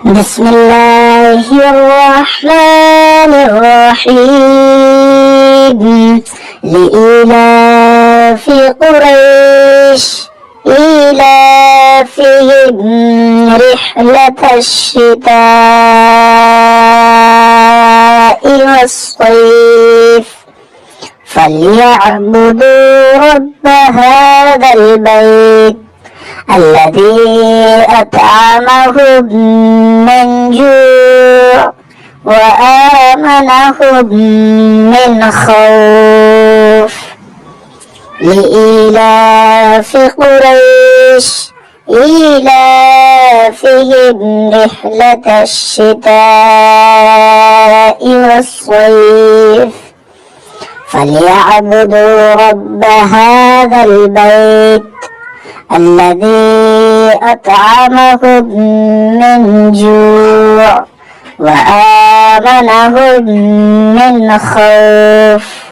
بسم الله الرحمن الرحيم. لإيلاف قريش إيلافهم رحلة الشتاء والصيف فليعبدوا رب هذا البيت الذي أطعمهم من جوع وآمنهم من خوف. لإيلاف قريش إيلافهم رحلة الشتاء والصيف فليعبدوا رب هذا البيت الذي أطعمهم من جوع وآمنهم من خوف.